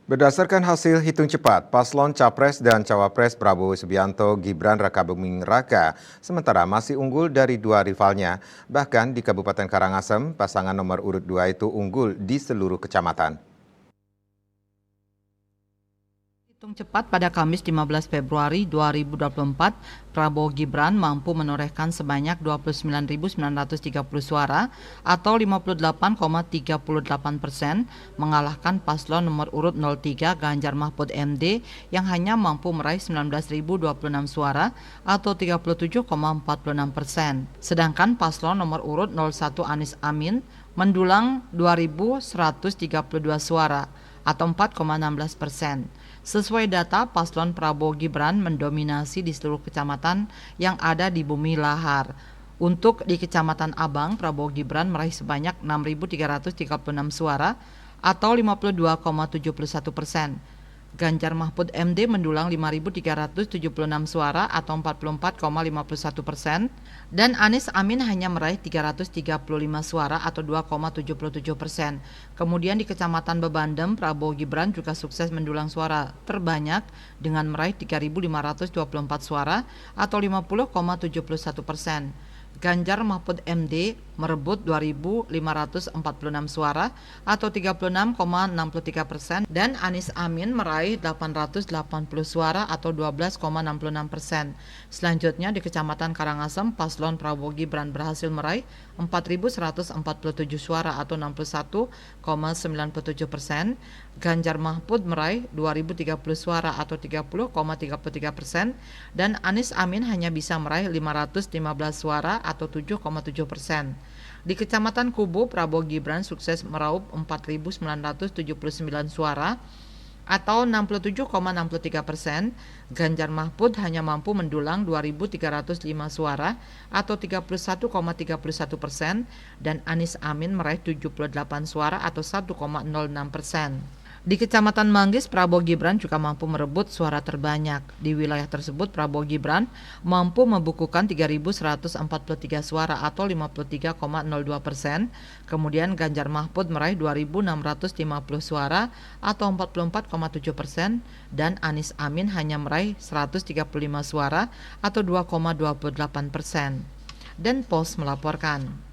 Berdasarkan hasil hitung cepat, paslon Capres dan Cawapres Prabowo Subianto Gibran Rakabuming Raka sementara masih unggul dari dua rivalnya. Bahkan di Kabupaten Karangasem, pasangan nomor urut 2 itu unggul di seluruh kecamatan. Hitung cepat pada Kamis 15 Februari 2024, Prabowo Gibran mampu menorehkan sebanyak 29.930 suara atau 58,38%, mengalahkan paslon nomor urut 03 Ganjar Mahfud MD yang hanya mampu meraih 19.026 suara atau 37,46%. Sedangkan paslon nomor urut 01 Anies Amin mendulang 2.132 suara atau 4,16%. Sesuai data, paslon Prabowo Gibran mendominasi di seluruh kecamatan yang ada di Bumi Lahar. Untuk di Kecamatan Abang, Prabowo Gibran meraih sebanyak 6.336 suara atau 52,71%. Ganjar Mahfud MD mendulang 5.376 suara atau 44,51%, dan Anies Amin hanya meraih 335 suara atau 2,77%. Kemudian di Kecamatan Bebandem, Prabowo Gibran juga sukses mendulang suara terbanyak dengan meraih 3.524 suara atau 50,71%. Ganjar Mahfud MD merebut 2.546 suara atau 36,63%, dan Anies Amin meraih 880 suara atau 12,66%. Selanjutnya di Kecamatan Karangasem, paslon Prabowo Gibran berhasil meraih 4.147 suara atau 61,97%. Ganjar Mahfud meraih 2.030 suara atau 30,33%, dan Anies Amin hanya bisa meraih 515 suara atau 7,7%. Di Kecamatan Kubu, Prabowo Gibran sukses meraup 4.979 suara atau 67,63%. Ganjar Mahfud hanya mampu mendulang 2.305 suara atau 31,31%, dan Anies Amin meraih 78 suara atau 1,06%. Di Kecamatan Manggis, Prabowo Gibran juga mampu merebut suara terbanyak. Di wilayah tersebut, Prabowo Gibran mampu membukukan 3.143 suara atau 53,02%. Kemudian Ganjar Mahfud meraih 2.650 suara atau 44,7%, dan Anies Amin hanya meraih 135 suara atau 2,28%. Dan Pos melaporkan.